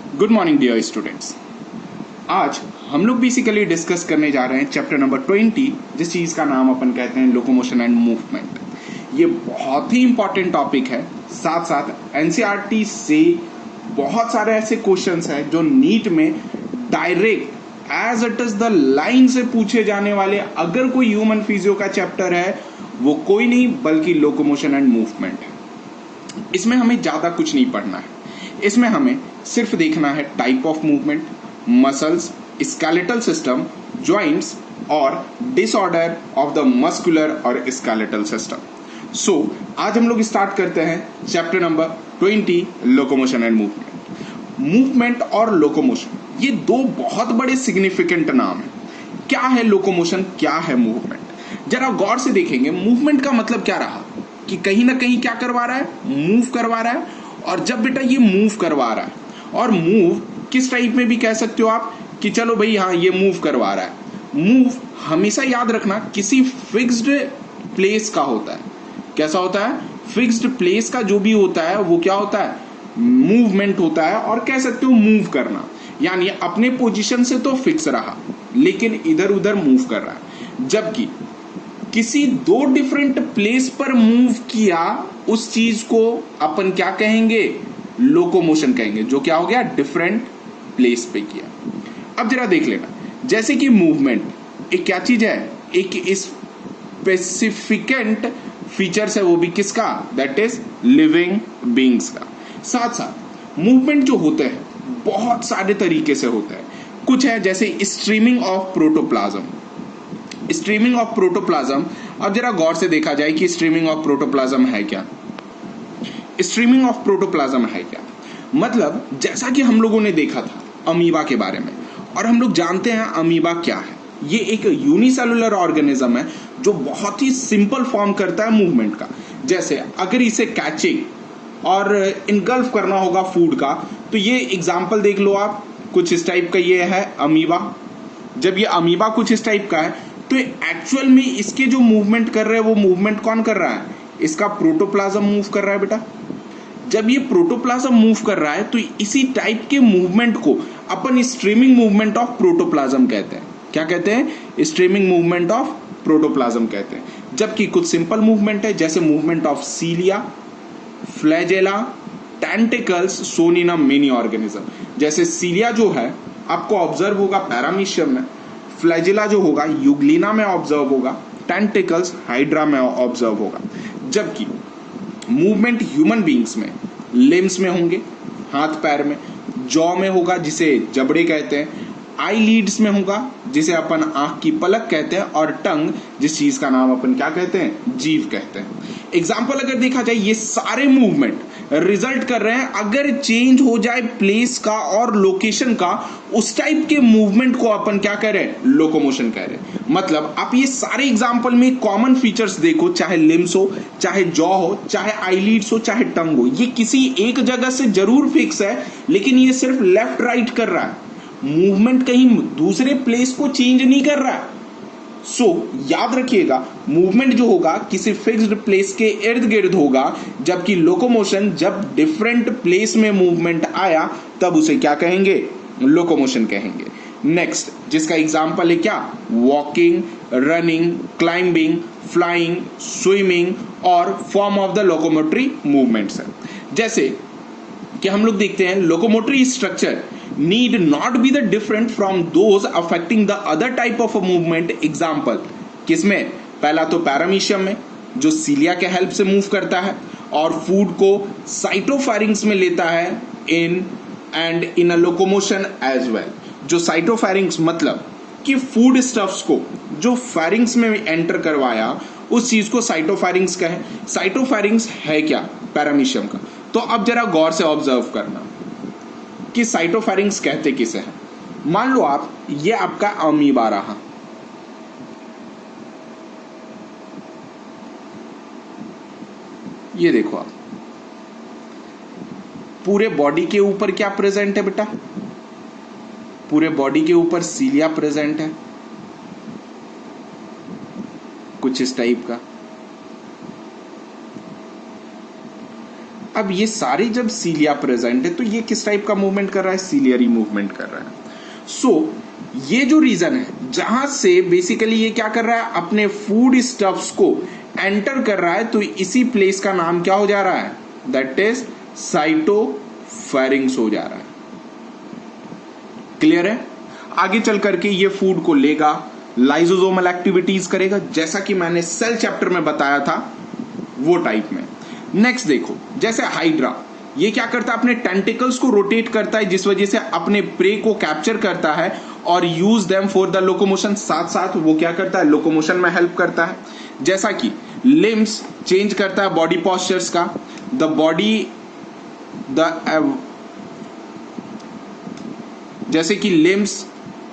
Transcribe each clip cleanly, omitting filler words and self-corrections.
Good morning dear students. आज हम लोग बेसिकली डिस्कस करने जा रहे हैं चैप्टर नंबर 20, जिस चीज़ का नाम अपन कहते हैं लोकोमोशन एंड मूवमेंट। ये बहुत ही इंपॉर्टेंट टॉपिक है। साथ साथ एनसीईआरटी से बहुत सारे ऐसे क्वेश्चंस हैं जो नीट में direct as it is the line से पूछे जाने वाले। अगर कोई ह्यूमन फिजियो का चैप्टर है वो कोई नहीं बल्कि लोकोमोशन एंड मूवमेंट है। इसमें हमें ज़्यादा कुछ नहीं पढ़ना है। इसमें हमें सिर्फ देखना है type of movement, muscles, skeletal system, joints और डिसऑर्डर ऑफ द मस्कुलर और स्केलेटल सिस्टम। सो आज हम लोग स्टार्ट करते हैं chapter number 20 locomotion and movement. Movement और लोकोमोशन ये दो बहुत बड़े सिग्निफिकेंट नाम हैं। क्या है लोकोमोशन, क्या है मूवमेंट? जरा गौर से देखेंगे। मूवमेंट का मतलब क्या रहा कि कहीं ना कहीं क्या करवा रहा है, मूव करवा रहा है। और जब बेटा ये मूव करवा रहा है, और मूव किस टाइप में भी कह सकते हो आप कि चलो भाई हाँ ये मूव करवा रहा है। मूव हमेशा याद रखना किसी फिक्स्ड प्लेस का होता है। कैसा होता है? फिक्स्ड प्लेस का जो भी होता है वो क्या होता है? मूवमेंट होता है। और कह सकते हो मूव करना, यानी अपने पोजीशन से तो फिक्स रहा लेकिन इधर उधर मूव कर रहा है। जबकि किसी दो डिफरेंट प्लेस पर मूव किया, उस चीज को अपन क्या कहेंगे? लोकोमोशन कहेंगे। जो क्या हो गया? डिफरेंट प्लेस पे किया। अब जरा देख लेना, जैसे कि मूवमेंट एक क्या चीज है? एक स्पेसिफिकेंट फीचर्स है, वो भी किसका? दैट इज लिविंग बींग्स का। साथ साथ मूवमेंट जो होते हैं बहुत सारे तरीके से होते हैं। कुछ है जैसे streaming of protoplasm. Streaming of protoplasm, अब जरा गौर से देखा जाए कि स्ट्रीमिंग ऑफ प्रोटोप्लाज्म है क्या। स्ट्रीमिंग ऑफ प्रोटोप्लाज्म है क्या? मतलब जैसा कि हम लोगों ने देखा था अमीबा के बारे में, और हम लोग जानते हैं अमीबा क्या है। ये एक यूनिसेलुलर ऑर्गेनिज्म है जो बहुत ही सिंपल फॉर्म करता है मूवमेंट का। जैसे अगर इसे कैचिंग और इनगल्फ करना होगा फूड का, तो ये एग्जाम्पल देख लो आप, कुछ इस टाइप का ये है अमीबा। जब ये अमीबा कुछ इस टाइप का है तो एक्चुअल में इसके जो मूवमेंट कर रहे हैं वो मूवमेंट कौन कर रहा है? इसका प्रोटोप्लाज्म मूव कर रहा है बेटा। जब ये प्रोटोप्लाज्म मूव कर रहा है तो इसी टाइप के मूवमेंट को अपन स्ट्रीमिंग मूवमेंट ऑफ प्रोटोप्लाज्म कहते हैं। क्या कहते हैं? स्ट्रीमिंग मूवमेंट ऑफ प्रोटोप्लाज्म कहते हैं। जबकि कुछ सिंपल मूवमेंट है जैसे movement of cilia, flagella, tentacles shown in a mini organism. जैसे सीलिया जो है आपको ऑब्जर्व होगा पैरामीशियम में, फ्लैजिला जो होगा यूग्लिना में ऑब्जर्व होगा, टेंटिकल्स हाइड्रा में ऑब्जर्व होगा। जबकि मूवमेंट ह्यूमन बींग्स में लिम्स में होंगे, हाथ पैर में, जॉ में होगा जिसे जबड़े कहते हैं, आई लीड्स में होगा जिसे अपन आंख की पलक कहते हैं, और टंग जिस चीज का नाम अपन क्या कहते हैं? जीभ कहते हैं। एग्जाम्पल अगर देखा जाए, ये सारे मूवमेंट रिजल्ट कर रहे हैं अगर चेंज हो जाए प्लेस का और लोकेशन का, उस टाइप के मूवमेंट को अपन क्या कह रहे हैं? लोकोमोशन कह रहे हैं। मतलब आप ये सारे एग्जाम्पल में कॉमन फीचर्स देखो, चाहे लिम्स हो, चाहे जॉ हो, चाहे आईलिड्स हो, चाहे टंग हो, ये किसी एक जगह से जरूर फिक्स है लेकिन ये सिर्फ लेफ्ट राइट कर रहा है। मूवमेंट कहीं दूसरे प्लेस को चेंज नहीं कर रहा है। सो याद रखिएगा, मूवमेंट जो होगा किसी फिक्स्ड प्लेस के इर्द गिर्द होगा, जबकि लोकोमोशन जब डिफरेंट प्लेस में मूवमेंट आया तब उसे क्या कहेंगे? लोकोमोशन कहेंगे। नेक्स्ट जिसका एग्जांपल है क्या? Walking, running, climbing, flying, swimming और form of the locomotory movements है। जैसे कि हम लोग देखते हैं locomotory structure need not be the different from those affecting the other type of a movement। Example किसमें? पहला तो पैरामीशियम में जो सीलिया के हेल्प से मूव करता है और फूड को साइटोफैरिंग्स में लेता है इन अ लोकोमोशन एज वेल। जो साइटोफैरिंग्स मतलब कि फूड स्टफ्स को जो फैरिंग्स में एंटर करवाया, उस चीज को साइटोफैरिंग्स कहें। साइटोफैरिंग्स है क्या? पैरामीशियम का। तो अब जरा गौर से ऑब्जर्व करना कि साइटोफैरिंग्स कहते किसे हैं। मान लो आप ये आपका अमीबा रहा, ये देखो आप पूरे बॉडी के ऊपर क्या प्रेजेंट है बेटा? पूरे बॉडी के ऊपर सीलिया प्रेजेंट है कुछ इस टाइप का। अब ये सारे जब सीलिया प्रेजेंट है तो ये किस टाइप का मूवमेंट कर रहा है, सीलियरी मूवमेंट कर रहा है। सो ये जो रीजन है जहां से बेसिकली ये क्या कर रहा है, अपने फूड स्टफ्स को एंटर कर रहा है, तो इसी प्लेस का नाम क्या हो जा रहा है, दैट इज साइटोफेरिंग्स हो जा रहा है। क्लियर है। आगे चल करके ये फूड को लेगा, लाइसोसोमल एक्टिविटीज करेगा, जैसा कि मैंने सेल चैप्टर में बताया था वो टाइप में। नेक्स्ट देखो, जैसे हाइड्रा, ये क्या करता है, अपने टेंटिकल्स को रोटेट करता है, जिस वजह से अपने प्रे को कैप्चर करता है और use them for the locomotion. साथ साथ वो क्या करता है, लोकोमोशन में हेल्प करता है। जैसा कि लिम्स चेंज करता है बॉडी पॉस्चर्स का, जैसे कि limbs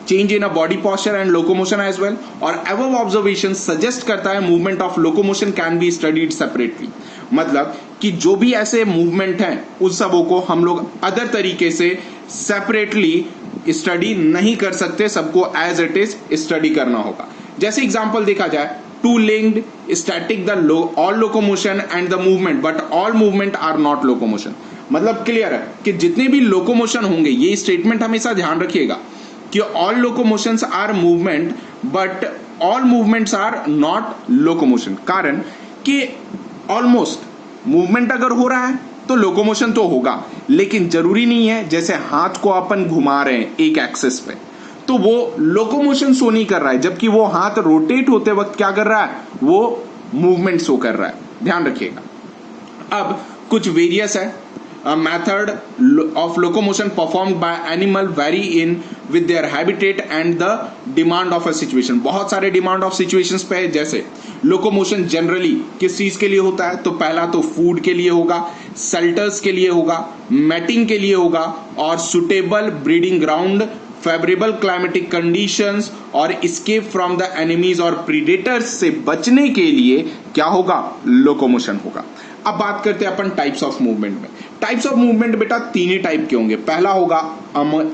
change in a body posture and locomotion as well. और अबव ऑब्जर्वेशन सजेस्ट करता है movement of locomotion can be studied separately, मतलब कि जो भी ऐसे मूवमेंट हैं उस सबों को हम लोग अदर तरीके से सेपरेटली स्टडी नहीं कर सकते, सबको एज इट इज स्टडी करना होगा। जैसे एग्जांपल देखा जाए, to linked static the all locomotion and the movement but all movement are not locomotion. मतलब क्लियर है कि जितने भी लोकोमोशन होंगे, ये स्टेटमेंट हमेशा ध्यान रखिएगा कि all locomotions are movement but all movements are not locomotion. कारण कि ऑलमोस्ट मूवमेंट अगर हो रहा है तो लोकोमोशन तो होगा, लेकिन जरूरी नहीं है। जैसे हाथ को अपन घुमा रहे हैं एक एक्सिस पे, तो वो लोकोमोशन शो नहीं कर रहा है, जबकि वो हाथ रोटेट होते वक्त क्या कर रहा है, वो मूवमेंट शो कर रहा है। ध्यान रखिएगा। अब कुछ वेरियस है method of locomotion performed by animal very in with their habitat and the demand of a situation. बहुत सारे डिमांड ऑफ सिचुएशंस पे है। जैसे लोकोमोशन जनरली किस चीज के लिए होता है, तो पहला तो फूड के लिए होगा, शेल्टर्स के लिए होगा, मैटिंग के लिए होगा, और suitable breeding ground, favourable climatic conditions और एस्केप फ्रॉम द एनिमीज और प्रीडेटर्स से बचने के लिए क्या होगा, लोकोमोशन होगा। अब बात करते हैं अपन टाइप्स ऑफ मूवमेंट में। टाइप्स ऑफ मूवमेंट बेटा तीन ही टाइप के होंगे। पहला होगा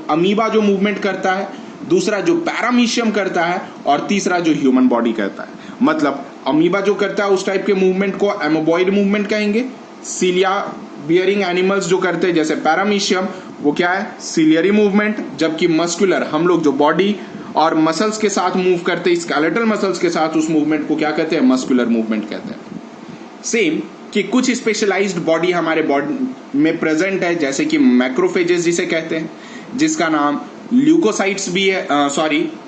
अमीबा जो मूवमेंट करता है, दूसरा जो पैरामीशियम करता है, और तीसरा जो ह्यूमन बॉडी करता है। मतलब अमीबा जो करता है उस टाइप के मूवमेंट को एमोबॉइड मूवमेंट कहेंगे। सीलिया बियरिंग एनिमल्स जो करते हैं जैसे पैरामीशियम, वो क्या है, सीलियरी मूवमेंट। जबकि मस्कुलर, हम लोग जो बॉडी और मसल्स के साथ मूव करते हैं, स्केलेटल मसल्स के साथ, उस मूवमेंट को क्या कहते हैं, मस्कुलर मूवमेंट कहते हैं। सेम कि कुछ स्पेशलाइज्ड बॉडी हमारे बॉडी में प्रेजेंट है, जैसे कि मैक्रोफेजेस जिसे कहते हैं, जिसका नाम ल्यूकोसाइट्स भी है,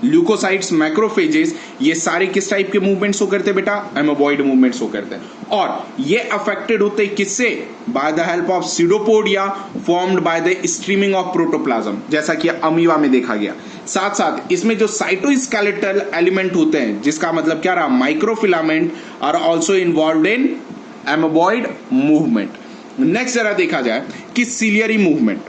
ल्यूकोसाइट्स, मैक्रोफेजेस, ये सारे किस टाइप के मूवमेंट्स हो करते हैं बेटा, एमोबॉइड मूवमेंट्स हो करते हैं। और ये अफेक्टेड होते हैं किससे, by the help of pseudopodia formed by the streaming of protoplasm, जैसा कि अमीबा में देखा गया। साथ साथ इसमें जो साइटोस्केलेटल एलिमेंट होते हैं, जिसका मतलब क्या रहा, microfilament, are also involve in amoeboid movement. Next जरा देखा जाए कि सीलियरी मूवमेंट,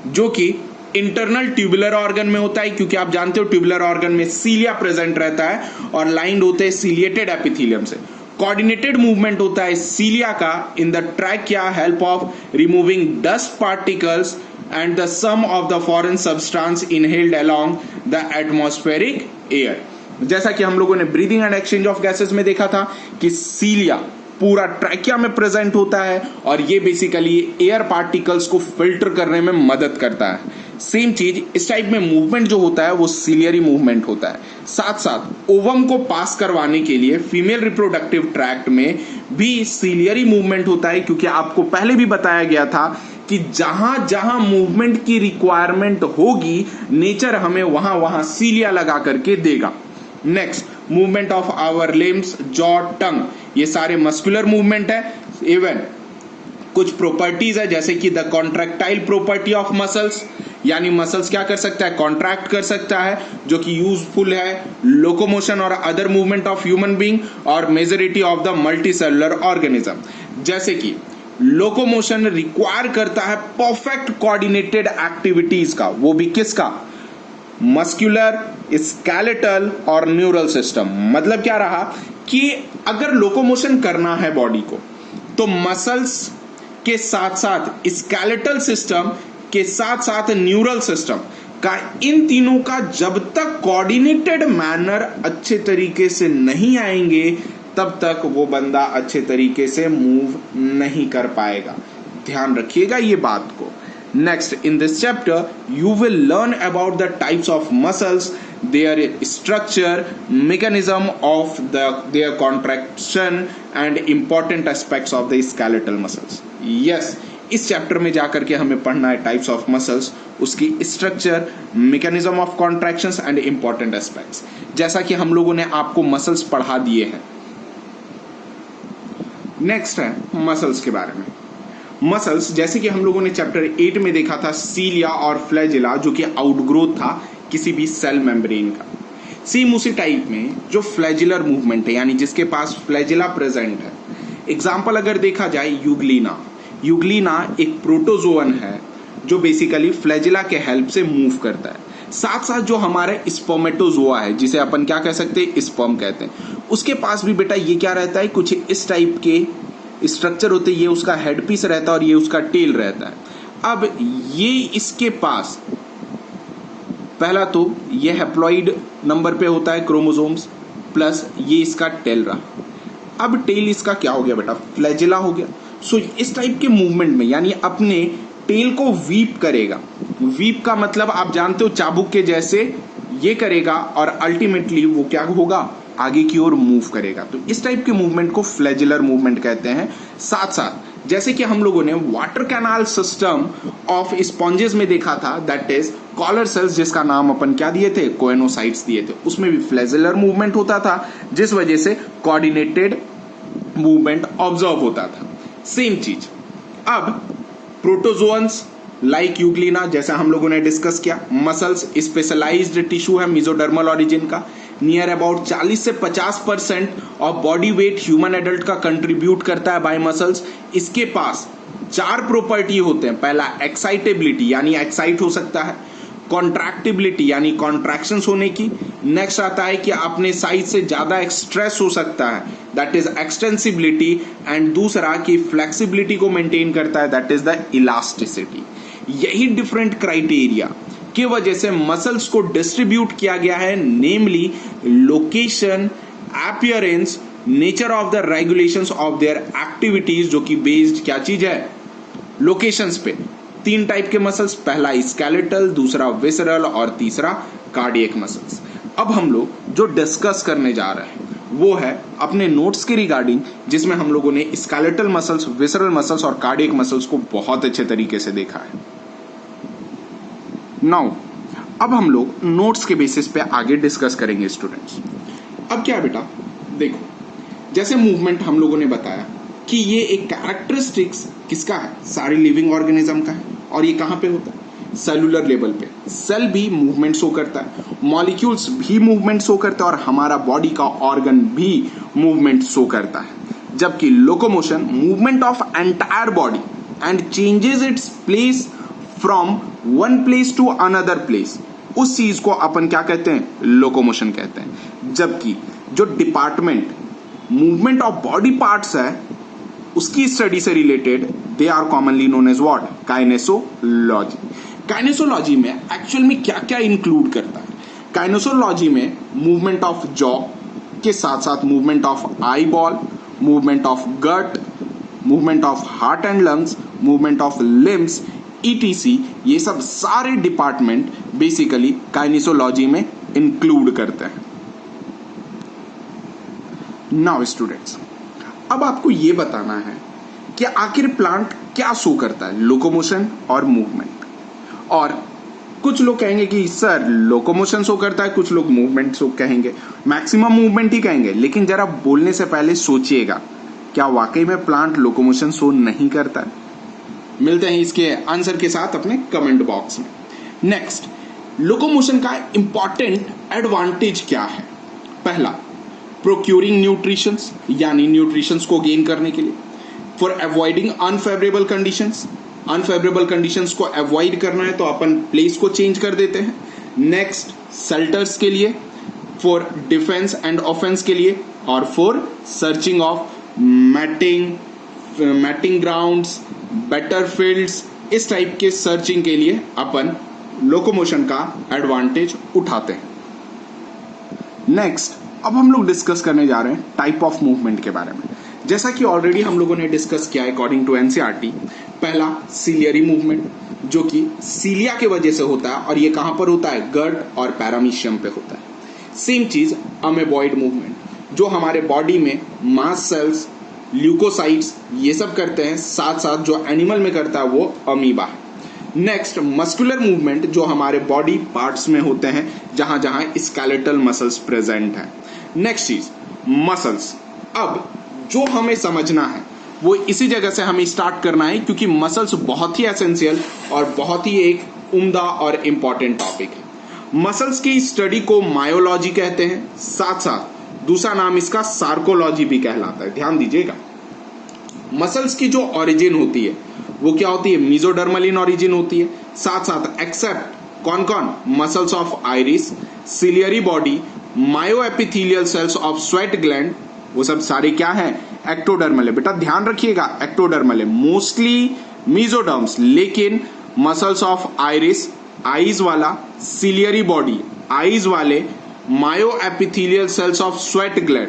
जो कि इंटरनल ट्यूबुलर ऑर्गन में होता है, क्योंकि आप जानते हो ट्यूबुलर ऑर्गन में सीलिया प्रेजेंट रहता है और लाइंड होते हैं सीलिएटेड एपिथेलियम से। कोऑर्डिनेटेड मूवमेंट होता है सीलिया का in the trachea, help of removing dust particles and the some of the foreign substance inhaled along the atmospheric air. जैसा कि हम लोगों ने breathing and exchange of gases में देखा था कि सीलिया पूरा ट्रैकिया में प्रेजेंट होता है और ये बेसिकली एयर पार्टिकल्स को फिल्टर करने में मदद करता है। सेम चीज इस टाइप में मूवमेंट जो होता है वो सीलियरी मूवमेंट होता है। साथ साथ ओवम को पास करवाने के लिए फीमेल रिप्रोडक्टिव ट्रैक्ट में भी सीलियरी मूवमेंट होता है, क्योंकि आपको पहले भी बताया गया था कि जहां जहां मूवमेंट की रिक्वायरमेंट होगी, नेचर हमें वहां वहां सीलिया लगा करके देगा। Next, movement of our limbs, jaw, tongue, ये सारे मस्कुलर मूवमेंट है। इवन कुछ प्रॉपर्टीज है, जैसे कि the contractile property of muscles, यानी मसल्स क्या कर सकता है, कॉन्ट्रैक्ट कर सकता है, जो कि यूजफुल है लोकोमोशन और other movement of human being और majority of the multicellular organism. जैसे कि लोकोमोशन रिक्वायर करता है परफेक्ट कोऑर्डिनेटेड एक्टिविटीज का, वो भी किसका, मस्कुलर, स्केलेटल और न्यूरल सिस्टम। मतलब क्या रहा कि अगर लोकोमोशन करना है बॉडी को, तो मसल्स के साथ साथ स्केलेटल सिस्टम के साथ साथ न्यूरल सिस्टम का, इन तीनों का जब तक कोऑर्डिनेटेड मैनर अच्छे तरीके से नहीं आएंगे, तब तक वो बंदा अच्छे तरीके से मूव नहीं कर पाएगा। ध्यान रखिएगा ये बात को। Next, in this chapter you will learn about the types of muscles, their structure, mechanism of their contraction and important aspects of the skeletal muscles. Yes, इस चैप्टर में जाकर के हमें पढ़ना है टाइप्स ऑफ मसल्स, उसकी structure, mechanism of contractions and important aspects. जैसा कि हम लोगों ने आपको मसल्स पढ़ा दिए हैं। नेक्स्ट है मसल्स के बारे में। मसल्स जैसे कि हम लोगों ने चैप्टर 8 में देखा था, सीलिया और फ्लैजिला, जो कि आउटग्रोथ था किसी भी सेल मेम्ब्रेन का। सेम उसी टाइप में जो फ्लैजिलर मूवमेंट है, यानी जिसके पास फ्लैजिला प्रेजेंट है। एग्जाम्पल अगर देखा जाए, यूग्लिना। यूग्लिना एक प्रोटोजोअन है जो बेसिकली फ्लैजिला के हेल्प से मूव करता है। साथ साथ जो हमारे स्पर्मेटोजोआ है, जिसे अपन क्या कह सकते हैं, स्पर्म कहते हैं, उसके पास भी बेटा ये क्या रहता है, कुछ इस टाइप के स्ट्रक्चर होते हैं। ये उसका हेड पीस रहता है और ये उसका टेल रहता है। अब ये इसके पास पहला तो ये हैप्लॉइड नंबर पे होता है क्रोमोसोम्स, प्लस ये इसका टेल रहा। अब टेल इसका क्या हो गया बेटा, फ्लैजिला हो गया। सो इस टाइप के मूवमेंट में, यानी अपने टेल को वीप करेगा। वीप का मतलब आप जानते हो, चाबुक के जैसे ये करेगा और अल्टीमेटली वो क्या होगा, आगे की ओर मूव करेगा। तो इस टाइप के मूवमेंट को फ्लैजिलर मूवमेंट कहते हैं। साथ साथ जैसे कि हम लोगों ने water canal system of sponges में देखा था, दैट इज कॉलर सेल्स, जिसका नाम अपन क्या दिए थे, कोएनोसाइट्स दिए थे। उसमें भी फ्लैजिलर मूवमेंट होता था, जिस वजह से कोऑर्डिनेटेड मूवमेंट ऑब्जर्व होता था। सेम चीज अब प्रोटोजोअन्स लाइक यूग्लिना, जैसा हम लोगों ने डिस्कस किया। मसल्स स्पेशलाइज्ड टिश्यू है मेसोडर्मल ओरिजिन का। नियर अबाउट 40 से 50% of body weight human adult का कंट्रीब्यूट करता है बाय मसल्स। इसके पास 4 प्रॉपर्टी होते हैं। पहला एक्साइटेबिलिटी, यानी एक्साइट हो सकता है। कॉन्ट्रैक्टिबिलिटी, यानी कॉन्ट्रैक्शंस होने की। नेक्स्ट आता है कि अपने साइज से ज्यादा एक्सट्रेस हो सकता है, दैट इज एक्सटेंसिबिलिटी। एंड दूसरा कि फ्लेक्सिबिलिटी को मेंटेन करता है, दैट इज द इलास्टिसिटी। यही डिफरेंट क्राइटेरिया की वजह से मसल्स को डिस्ट्रीब्यूट किया गया है, namely location, appearance, nature of the regulations of their activities, जो कि बेस्ड क्या चीज है, लोकेशंस पे। 3 टाइप के मसल्स, पहला स्केलेटल, दूसरा विसरल और तीसरा कार्डियक मसल्स। अब हम लोग जो डिस्कस करने जा रहे हैं वो है अपने नोट्स के रिगार्डिंग, जिसमें हम लोगों ने स्केलेटल मसल्स, विसरल मसल्स और कार्डियक मसल्स को बहुत अच्छे तरीके से देखा है। नाउ अब हम लोग नोट्स के बेसिस पे आगे डिस्कस करेंगे स्टूडेंट्स। अब क्या बेटा, देखो जैसे मूवमेंट हम लोगों ने बताया कि ये एक कैरेक्टरिस्टिक्स किसका है, सारी लिविंग ऑर्गेनिज्म का है। और ये कहां पे होता है, सेलुलर लेवल पे। सेल भी मूवमेंट शो करता है, मॉलिक्यूल्स भी मूवमेंट शो करता है और हमारा बॉडी का ऑर्गन भी मूवमेंट शो करता है। जबकि locomotion, movement of entire body and changes its place from one place to another place, उस चीज को अपन क्या कहते हैं, लोकोमोशन कहते हैं। जबकि जो department movement of body parts है, उसकी स्टडी से related, they are commonly known as what, kinesiology. Kinesiology में एक्चुअल में क्या क्या इंक्लूड करता है, काइनेसोलॉजी में मूवमेंट ऑफ जॉ के साथ साथ movement of eyeball, movement of gut, movement of heart and lungs, movement of limbs, ETC, ये सब सारे डिपार्टमेंट बेसिकली काइनेसोलॉजी में इंक्लूड करते हैं। नाउ स्टूडेंट्स, अब आपको ये बताना है कि आखिर प्लांट क्या शो करता है, लोकोमोशन और मूवमेंट। और कुछ लोग कहेंगे कि सर लोकोमोशन शो करता है, कुछ लोग मूवमेंट शो कहेंगे, मैक्सिमम मूवमेंट ही कहेंगे। लेकिन जरा बोलने से पहले सोचिएगा, क्या वाकई में प्लांट लोकोमोशन शो नहीं करता है? मिलते हैं इसके आंसर के साथ अपने कमेंट बॉक्स में। नेक्स्ट, लोकोमोशन का इंपॉर्टेंट एडवांटेज क्या है? पहला, प्रोक्यूरिंग न्यूट्रिशंस, यानी न्यूट्रिशंस को गेन करने के लिए। For avoiding unfavourable conditions, unfavourable conditions को अवॉइड करना है तो अपन प्लेस को चेंज कर देते हैं। नेक्स्ट, शेल्टर्स के लिए, फॉर डिफेंस एंड ऑफेंस के लिए, और for searching of mating grounds, better fields, इस टाइप के सर्चिंग के लिए अपन लोकोमोशन का एडवांटेज उठाते हैं। नेक्स्ट, अब हम लोग डिस्कस करने जा रहे हैं टाइप ऑफ मूवमेंट के बारे में। जैसा कि ऑलरेडी हम लोगों ने डिस्कस किया अकॉर्डिंग टू एनसीईआरटी, पहला सीलियरी मूवमेंट, जो कि सीलिया के वजह से होता है, और ये कहां पर होता है? गट और पैरामीशियम पे होता है। सेम चीज अमेबॉइड मूवमेंट, जो हमारे बॉडी में मास्ट सेल्स, ल्यूकोसाइट्स ये सब करते हैं, साथ साथ जो एनिमल में करता है वो अमीबा है। नेक्स्ट मस्कुलर मूवमेंट, जो हमारे बॉडी पार्ट्स में होते हैं, जहां जहां स्केलेटल मसल्स प्रेजेंट है। नेक्स्ट चीज मसल्स। अब जो हमें समझना है वो इसी जगह से हमें स्टार्ट करना है, क्योंकि मसल्स बहुत ही एसेंशियल और बहुत ही एक उम्दा और इंपॉर्टेंट टॉपिक है। मसल्स की स्टडी को मायोलॉजी कहते हैं, साथ साथ दूसरा नाम इसका सार्कोलॉजी भी कहलाता है। ध्यान दीजिएगा, मसल्स की जो ओरिजिन होती है वो क्या होती है? मीजोडर्मल इन ओरिजिन होती है। साथ साथ एक्सेप्ट कौन कौन? Muscles of iris, ciliary body, mayo epithelial cells of sweat gland, वो सब सारे क्या है? एक्टोडर्मल है। बेटा ध्यान रखिएगा, एक्टोडर्मल है, मोस्टली मीजोडर्म्स, लेकिन मसल्स ऑफ आइरिस आईज वाला, सिलियरी बॉडी आईज वाले, myo epithelial cells of sweat gland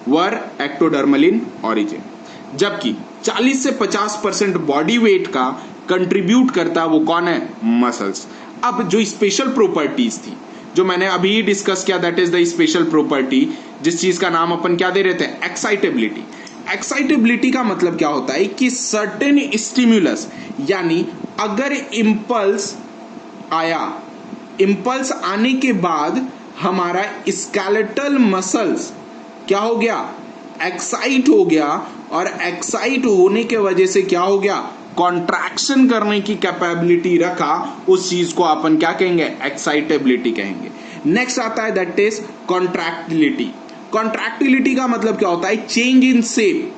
were ectodermal in origin. जबकि 40 से 50% बॉडी वेट का कंट्रीब्यूट करता वो कौन है? मसल्स। अब जो स्पेशल प्रॉपर्टीज थी जो मैंने अभी डिस्कस किया, that is the special property, जिस चीज का नाम अपन क्या दे रहे थे? एक्साइटेबिलिटी। एक्साइटेबिलिटी का मतलब क्या होता है कि सर्टेन स्टिम्युलस, यानी अगर इंपल्स आया, इंपल्स आने के बाद हमारा स्केलेटल मसल्स क्या हो गया? एक्साइट हो गया, और एक्साइट होने के वजह से क्या हो गया? कॉन्ट्रैक्शन करने की कैपेबिलिटी रखा, उस चीज को अपन क्या कहेंगे? एक्साइटेबिलिटी कहेंगे। नेक्स्ट आता है दैट इज कॉन्ट्रैक्टिलिटी। कॉन्ट्रैक्टिलिटी का मतलब क्या होता है? Change in shape,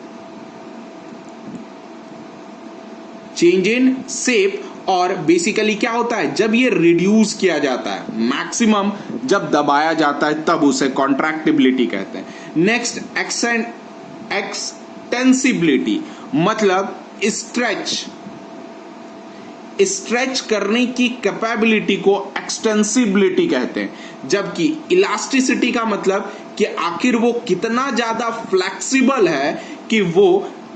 change in shape. और बेसिकली क्या होता है? जब ये रिड्यूस किया जाता है, मैक्सिमम जब दबाया जाता है, तब उसे कॉन्ट्रैक्टिबिलिटी कहते हैं। नेक्स्ट एक्सटेंसिबिलिटी, मतलब स्ट्रेच करने की कैपेबिलिटी को एक्सटेंसिबिलिटी कहते हैं। जबकि इलास्टिसिटी का मतलब कि आखिर वो कितना ज्यादा फ्लेक्सिबल है कि वो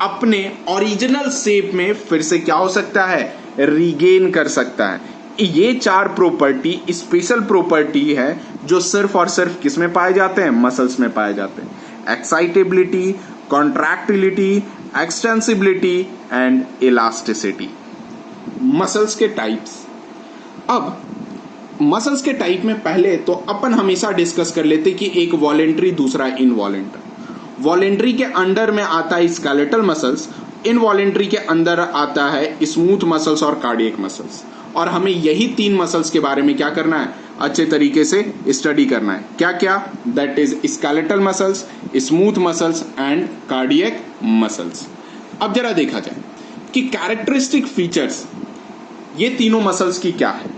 अपने ओरिजिनल शेप में फिर से क्या हो सकता है? रीगेन कर सकता है। ये चार प्रॉपर्टी स्पेशल प्रॉपर्टी है जो सिर्फ और सिर्फ किस में पाए जाते हैं? मसल्स में पाए जाते हैं। Excitability, contractility, extensibility and elasticity. Muscles के टाइप्स। अब मसल्स के टाइप में पहले तो अपन हमेशा डिस्कस कर लेते कि एक वॉलेंट्री, दूसरा इनवॉलेंट्री। वॉलेंट्री के अंडर में आता है स्केलेटल मसल्स, इनवॉलेंट्री के अंदर आता है स्मूथ मसल्स और कार्डियक मसल्स। और हमें यही तीन मसल्स के बारे में क्या करना है? अच्छे तरीके से स्टडी करना है। क्या क्या? That is skeletal muscles, smooth muscles and cardiac muscles. अब जरा देखा जाए कि कैरेक्टरिस्टिक फीचर्स ये तीनों मसल्स की क्या है।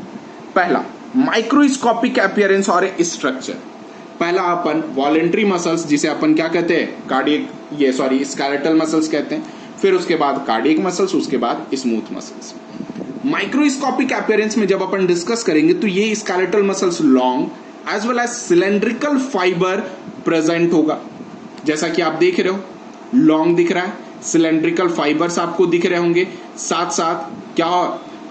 पहला, माइक्रोस्कोपिक अपीयरेंस और स्ट्रक्चर। पहला अपन वॉलेंट्री मसल्स, जिसे अपन क्या कहते हैं? कार्डियक स्केलेटल मसल्स कहते हैं। फिर उसके बाद कार्डियक मसल्स, उसके बाद स्मूथ मसल्स। माइक्रोस्कोपिक अपीयरेंस में जब अपन डिस्कस करेंगे तो ये skeletal muscles long as well as cylindrical fibre present होगा। जैसा कि आप देख रहे हो, लॉन्ग दिख रहा है, सिलेंड्रिकल फाइबर्स आपको दिख रहे होंगे, साथ साथ क्या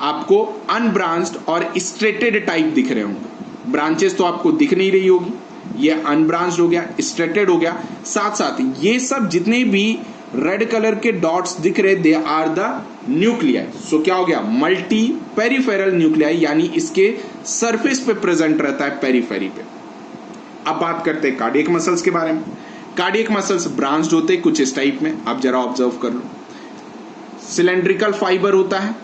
आपको अनब्रांच्ड और स्ट्रेटेड टाइप दिख रहे होंगे। ब्रांचेस तो आपको दिख नहीं रही होगी, ये अनब्रांच्ड हो गया, स्ट्रेटेड हो गया। साथ साथ ये सब जितने भी रेड कलर के डॉट्स दिख रहे, दे आर द न्यूक्लियाई। सो क्या हो गया? मल्टी पेरिफेरल न्यूक्लियाई, यानी इसके सरफेस पे प्रेजेंट रहता है, पेरिफेरी पे। अब बात करते हैं कार्डियक मसल्स के बारे में। कार्डियक मसल्स ब्रांच्ड होते हैं कुछ इस टाइप में, आप जरा ऑब्जर्व कर लो। सिलेंड्रिकल फाइबर होता है,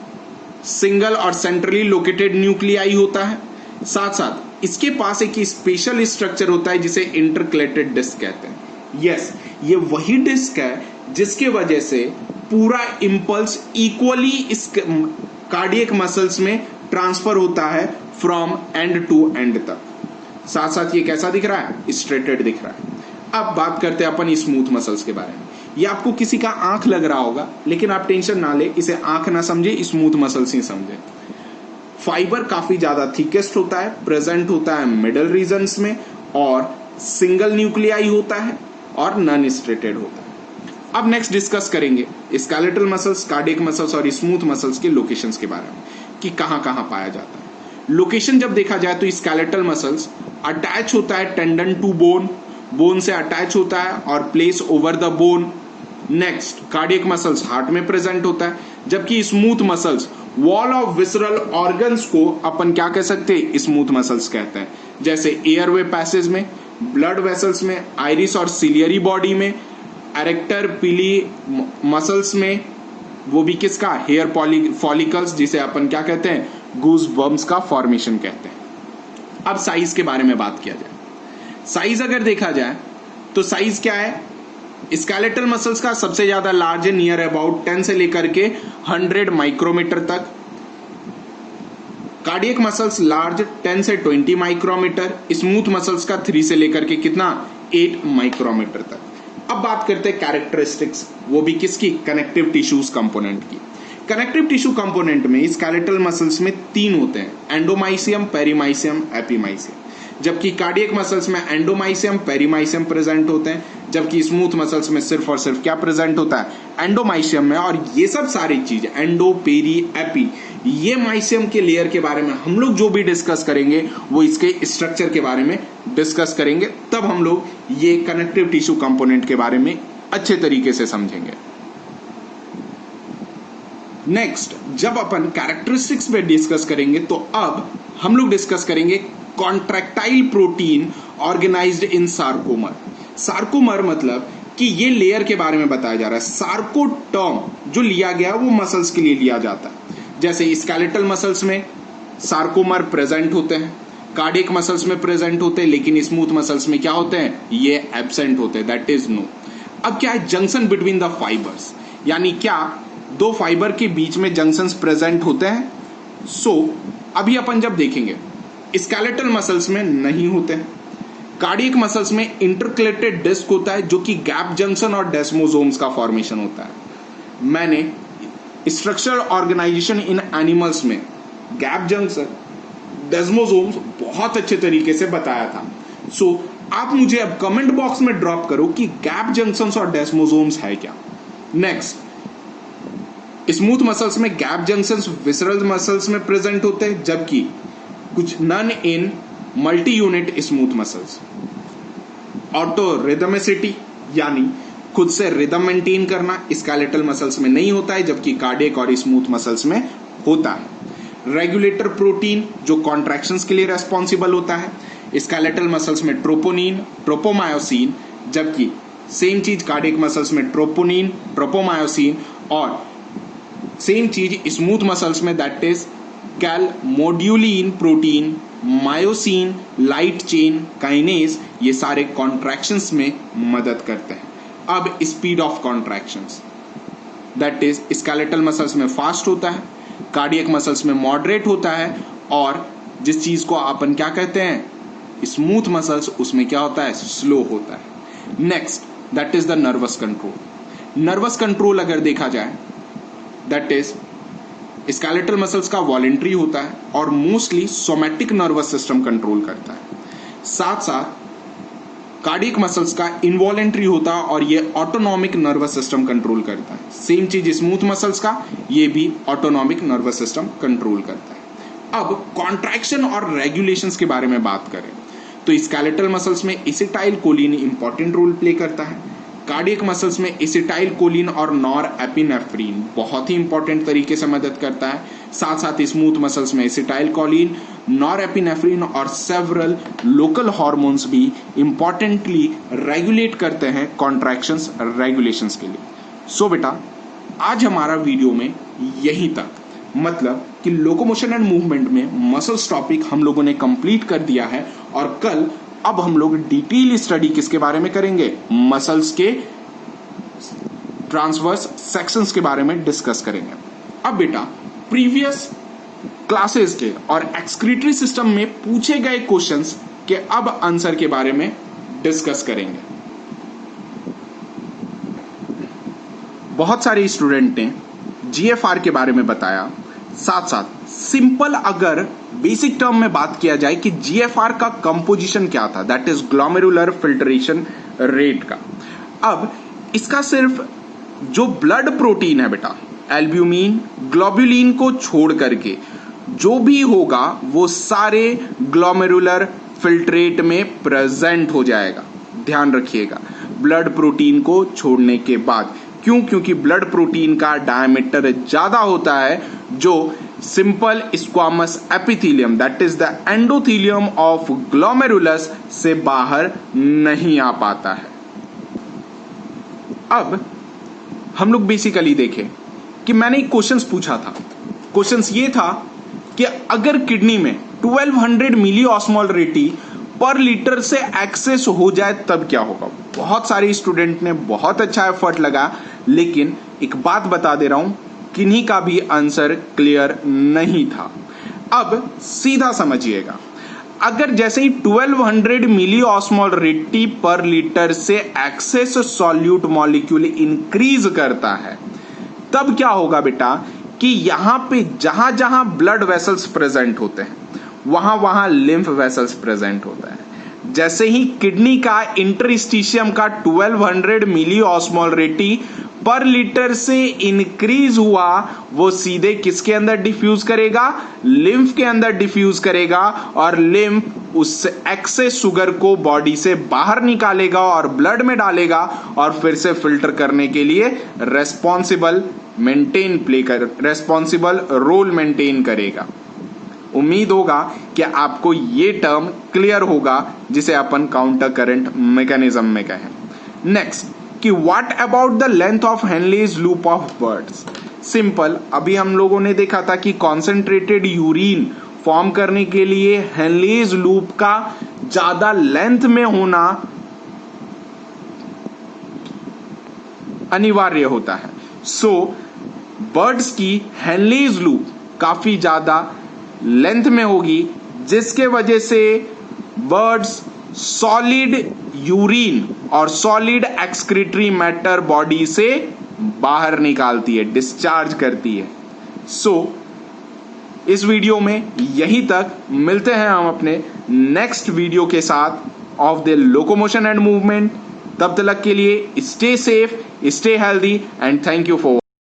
सिंगल और सेंट्रली लोकेटेड न्यूक्लियाई होता है, साथ साथ इसके पास एक स्पेशल स्ट्रक्चर होता है जिसे इंटरकलेटेड डिस्क कहते हैं। यस, ये वही डिस्क है जिसके वजह से पूरा इंपल्स इक्वली इस कार्डियक मसल्स में ट्रांसफर होता है फ्रॉम एंड टू एंड तक। साथ साथ ये कैसा दिख रहा है? स्ट्रेटेड दिख रहा है। अब बात करते हैं अपन स्मूथ मसल्स के बारे में। ये आपको किसी का आंख लग रहा होगा, लेकिन आप टेंशन ना ले, इसे आंख ना समझे, स्मूथ मसल्स ही समझे। फाइबर काफी ज्यादा थिकेस्ट होता है, प्रेजेंट होता है मिडल रीजन्स में, और सिंगल न्यूक्लियाई होता है और नॉन स्ट्रेटेड होता है। अब नेक्स्ट डिस्कस करेंगे स्केलेटल मसल्स, कार्डियक मसल्स और स्मूथ मसल्स के लोकेशंस के बारे में कि कहां कहां पाया जाता है। लोकेशन जब देखा जाए तो स्केलेटल मसल्स अटैच होता है टेंडन टू बोन, बोन से अटैच होता है और place over the bone. Next cardiac muscles heart में प्रेजेंट होता है, जबकि smooth muscles wall of visceral organs को अपन क्या कह सकते हैं, स्मूथ मसल्स कहते हैं। जैसे एयरवे पैसेज में, ब्लड वेसल्स में, आइरिस और सिलियरी बॉडी में, एरेक्टर पिली मसल्स में, वो भी किसका, हेयर फॉलिकल्स जिसे अपन क्या कहते हैं, गूज बम्स का फॉर्मेशन कहते हैं। अब साइज के बारे में बात किया जाए, साइज अगर देखा जाए तो साइज क्या है, स्केलेटल मसल्स का सबसे ज्यादा लार्ज है, नियर अबाउट 10 से लेकर के 100 माइक्रोमीटर तक। कार्डियक मसल्स लार्ज 10 से 20 माइक्रोमीटर, स्मूथ मसल्स का 3 से लेकर के कितना, 8 माइक्रोमीटर तक। अब बात करते हैं कैरेक्टरिस्टिक्स, वो भी किसकी, कनेक्टिव टिश्यूज कंपोनेंट की। कनेक्टिव टिश्यू कंपोनेंट में स्केलेटल मसल्स में 3 होते हैं, एंडोमाइसियम, पेरीमाइसियम, एपीमाइसियम। जबकि कार्डियक मसल्स में एंडोमाइसियम, पेरीमाइसियम प्रेजेंट होते हैं, जबकि स्मूथ मसल्स में सिर्फ और सिर्फ क्या प्रेजेंट होता है, एंडोमाइसियम में। और ये सब सारी चीज एंडो, पेरी, एपी, ये माइसियम के लेयर के बारे में हम लोग जो भी डिस्कस करेंगे वो इसके स्ट्रक्चर के बारे में डिस्कस करेंगे, तब हम लोग ये कनेक्टिव टिश्यू कंपोनेंट के बारे में अच्छे तरीके से समझेंगे। नेक्स्ट जब अपन कैरेक्टरिस्टिक्स पे डिस्कस करेंगे तो अब हम लोग डिस्कस करेंगे कॉन्ट्रैक्टाइल प्रोटीन ऑर्गेनाइज्ड इन सार्कोमर। सार्कोमर मतलब कि ये लेयर के बारे में बताया जा रहा है। सार्को टर्म जो लिया गया वो मसल्स के लिए लिया जाता है। जैसे स्केलेटल मसल्स में सार्कोमर प्रेजेंट होते हैं, कार्डियक मसल्स में प्रेजेंट होते हैं, लेकिन स्मूथ मसल्स में क्या होते हैं, ये एब्सेंट होते हैं, दैट इज नो। अब क्या है, जंक्शन बिटवीन द फाइबर्स, यानी क्या दो फाइबर के बीच में जंक्शंस प्रेजेंट होते हैं। अभी अपन जब देखेंगे स्केलेटल मसल्स में नहीं होते हैं। कार्डियक मसल्स में इंटरकलेटेड डिस्क होता है जो कि गैप जंक्शन और डेस्मोसोम्स का फॉर्मेशन होता है। मैंने स्ट्रक्चरल ऑर्गेनाइजेशन इन एनिमल्स में गैप जंक्शन, डेस्मोसोम्स बहुत अच्छे तरीके से बताया था। आप मुझे अब कमेंट बॉक्स में ड्रॉप करो कि गैप जंक्शंस और डेस्मोसोम्स है क्या। नेक्स्ट, स्मूथ मसल्स में गैप जंक्शंस विसरल मसल्स में प्रेजेंट होते हैं, जबकि कुछ none in multi unit smooth muscles. Autorhythmicity यानी खुद से रिदम मेंटेन करना स्केलेटल मसल्स में नहीं होता है, जबकि कार्डियक और स्मूथ मसल्स में होता है। रेगुलेटर प्रोटीन जो कॉन्ट्रैक्शंस के लिए रेस्पॉन्सिबल होता है स्केलेटल मसल्स में ट्रोपोनिन, ट्रोपोमायोसिन, जबकि सेम चीज कार्डियक मसल्स में ट्रोपोनिन, ट्रोपोमायोसिन, और सेम चीज स्मूथ मसल्स में that is calmodulin protein, myosin, light chain, kinase, ये सारे कॉन्ट्रैक्शंस में मदद करते हैं। अब speed of contractions that is skeletal muscles में फास्ट होता है, कार्डियक मसल्स में मॉडरेट होता है, और जिस चीज को अपन क्या कहते हैं स्मूथ मसल्स, उसमें क्या होता है, स्लो होता है। Next that is the nervous control. Nervous control अगर देखा जाए दैट इज स्केलेटल मसल्स का वॉलेंट्री होता है और mostly somatic nervous system control करता है। साथ साथ कार्डियक मसल्स का इनवॉलेंट्री होता है और ये ऑटोनॉमिक नर्वस सिस्टम कंट्रोल करता है। सेम चीज स्मूथ मसल्स का, ये भी ऑटोनॉमिक नर्वस सिस्टम कंट्रोल करता है। अब कॉन्ट्रैक्शन और रेगुलेशंस के बारे में बात करें तो स्केलेटल मसल्स में acetylcholine important role play करता है। कार्डियक मसल्स में एसिटाइल कोलिन और नॉर एपिनेफ्रीन बहुत ही इंपॉर्टेंट तरीके से मदद करता है। साथ साथ स्मूथ मसल्स में एसिटाइल कोलिन, नॉर एपिनेफ्रीन और सेवरल लोकल हार्मोन्स भी इंपॉर्टेंटली रेगुलेट करते हैं कॉन्ट्रैक्शंस रेगुलेशंस के लिए। बेटा आज हमारा वीडियो में यहीं तक, मतलब कि लोकोमोशन एंड मूवमेंट में मसल्स टॉपिक हम लोगों ने कंप्लीट कर दिया है, और कल अब हम लोग डिटेल स्टडी किसके बारे में करेंगे, मसल्स के ट्रांसवर्स सेक्शंस के बारे में डिस्कस करेंगे। अब बेटा प्रीवियस क्लासेस के और एक्सक्रीटरी सिस्टम में पूछे गए क्वेश्चंस के अब आंसर के बारे में डिस्कस करेंगे। बहुत सारे स्टूडेंट ने जीएफआर के बारे में बताया, साथ साथ सिंपल अगर बेसिक टर्म में बात किया जाए कि जीएफआर का कंपोजिशन क्या था, that is glomerular filtration rate का। अब इसका सिर्फ जो ब्लड प्रोटीन है बेटा, एल्ब्यूमिन, ग्लोबुलिन को छोड़ करके जो भी होगा वो सारे ग्लोमेरुलर फिल्ट्रेट में प्रेजेंट हो जाएगा। ध्यान रखिएगा, ब्लड प्रोटीन को छोड़ने के बाद। क्यों? क्योंकि ब्लड प्रोटीन का डायमीटर ज्यादा होता है, जो simple squamous epithelium that is the endothelium of glomerulus से बाहर नहीं आ पाता है। अब हम लोग बेसिकली देखें कि मैंने एक क्वेश्चंस पूछा था। क्वेश्चंस ये था कि अगर किडनी में 1200 मिली ऑस्मोलरिटी पर लीटर से एक्सेस हो जाए तब क्या होगा। बहुत सारे स्टूडेंट ने बहुत अच्छा एफर्ट लगा, लेकिन एक बात बता दे रहा हूं, किन्हीं का भी आंसर क्लियर नहीं था। अब सीधा समझिएगा, अगर जैसे ही 1200 मिली ऑस्मोलरिटी पर लीटर से एक्सेस सॉल्यूट मॉलिक्यूल इंक्रीज करता है, तब क्या होगा बेटा कि यहां पे जहां जहां ब्लड वेसल्स प्रेजेंट होते हैं वहां वहां लिम्फ वेसल्स प्रेजेंट होता है। जैसे ही किडनी का इंटरस्टिशियम का 1200 मिली ऑस्मोलरिटी पर लीटर से इंक्रीज हुआ, वो सीधे किसके अंदर डिफ्यूज करेगा? लिम्फ के अंदर डिफ्यूज करेगा, और लिम्फ उस एक्सेस शुगर को बॉडी से बाहर निकालेगा और ब्लड में डालेगा और फिर से फिल्टर करने के लिए रेस्पॉन्सिबल रोल मेंटेन करेगा। उम्मीद होगा कि आपको ये टर्म क्लियर होगा, जिसे अपन काउंटर करंट मैकेनिज्म में कहें। नेक्स्ट कि what about the length of Henle's loop of birds. Simple, अभी हम लोगों ने देखा था कि कॉन्सेंट्रेटेड यूरिन फॉर्म करने के लिए हेनलेज लूप का ज्यादा लेंथ में होना अनिवार्य होता है। सो बर्ड्स की हेनलेज लूप काफी ज्यादा लेंथ में होगी, जिसके वजह से बर्ड्स सॉलिड यूरिन और सॉलिड एक्सक्रीटरी मैटर बॉडी से बाहर निकालती है, डिस्चार्ज करती है। सो इस वीडियो में यहीं तक। मिलते हैं हम अपने नेक्स्ट वीडियो के साथ of the locomotion and movement. तब तक के लिए stay safe, stay healthy and thank you for